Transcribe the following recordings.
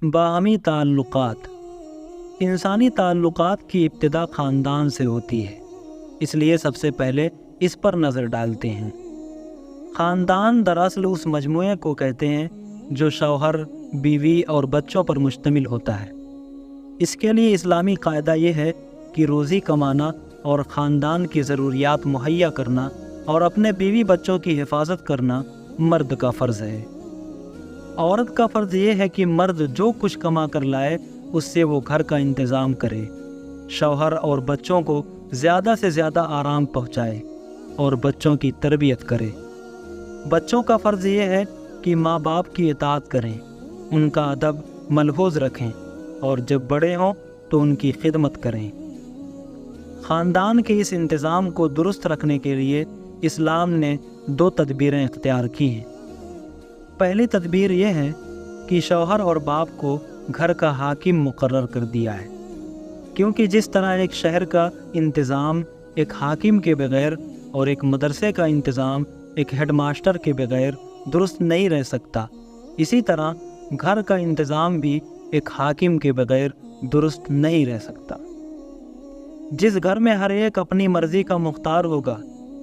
باہمی تعلقات۔ انسانی تعلقات کی ابتدا خاندان سے ہوتی ہے، اس لیے سب سے پہلے اس پر نظر ڈالتے ہیں۔ خاندان دراصل اس مجموعے کو کہتے ہیں جو شوہر، بیوی اور بچوں پر مشتمل ہوتا ہے۔ اس کے لیے اسلامی قاعدہ یہ ہے کہ روزی کمانا اور خاندان کی ضروریات مہیا کرنا اور اپنے بیوی بچوں کی حفاظت کرنا مرد کا فرض ہے۔ عورت کا فرض یہ ہے کہ مرد جو کچھ کما کر لائے اس سے وہ گھر کا انتظام کرے، شوہر اور بچوں کو زیادہ سے زیادہ آرام پہنچائے اور بچوں کی تربیت کرے۔ بچوں کا فرض یہ ہے کہ ماں باپ کی اطاعت کریں، ان کا ادب ملحوظ رکھیں اور جب بڑے ہوں تو ان کی خدمت کریں۔ خاندان کے اس انتظام کو درست رکھنے کے لیے اسلام نے 2 تدبیریں اختیار کی ہیں۔ پہلی تدبیر یہ ہے کہ شوہر اور باپ کو گھر کا حاکم مقرر کر دیا ہے، کیونکہ جس طرح ایک شہر کا انتظام ایک حاکم کے بغیر اور ایک مدرسے کا انتظام ایک ہیڈ ماسٹر کے بغیر درست نہیں رہ سکتا، اسی طرح گھر کا انتظام بھی ایک حاکم کے بغیر درست نہیں رہ سکتا۔ جس گھر میں ہر ایک اپنی مرضی کا مختار ہوگا،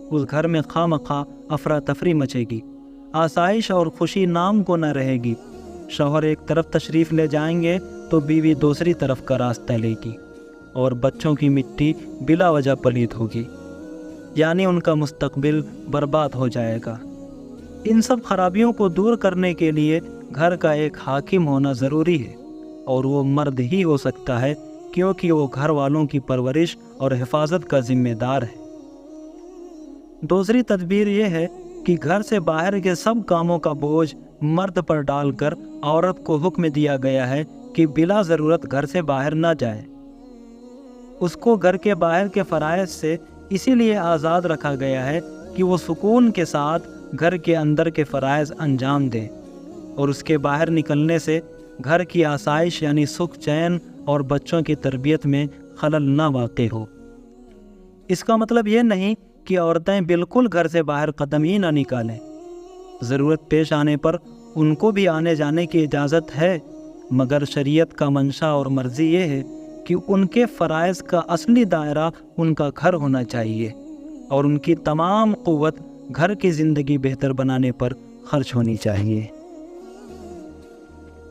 اس گھر میں خواہ مخواہ افراتفری مچے گی، آسائش اور خوشی نام کو نہ رہے گی۔ شوہر ایک طرف تشریف لے جائیں گے تو بیوی دوسری طرف کا راستہ لے گی اور بچوں کی مٹی بلا وجہ پلید ہوگی، یعنی ان کا مستقبل برباد ہو جائے گا۔ ان سب خرابیوں کو دور کرنے کے لیے گھر کا ایک حاکم ہونا ضروری ہے، اور وہ مرد ہی ہو سکتا ہے کیونکہ وہ گھر والوں کی پرورش اور حفاظت کا ذمہ دار ہے۔ دوسری تدبیر یہ ہے کہ گھر سے باہر کے سب کاموں کا بوجھ مرد پر ڈال کر عورت کو حکم دیا گیا ہے کہ بلا ضرورت گھر سے باہر نہ جائے۔ اس کو گھر کے باہر کے فرائض سے اسی لیے آزاد رکھا گیا ہے کہ وہ سکون کے ساتھ گھر کے اندر کے فرائض انجام دے، اور اس کے باہر نکلنے سے گھر کی آسائش یعنی سکھ چین اور بچوں کی تربیت میں خلل نہ واقع ہو۔ اس کا مطلب یہ نہیں کہ عورتیں بالکل گھر سے باہر قدم ہی نہ نکالیں۔ ضرورت پیش آنے پر ان کو بھی آنے جانے کی اجازت ہے، مگر شریعت کا منشا اور مرضی یہ ہے کہ ان کے فرائض کا اصلی دائرہ ان کا گھر ہونا چاہیے، اور ان کی تمام قوت گھر کی زندگی بہتر بنانے پر خرچ ہونی چاہیے۔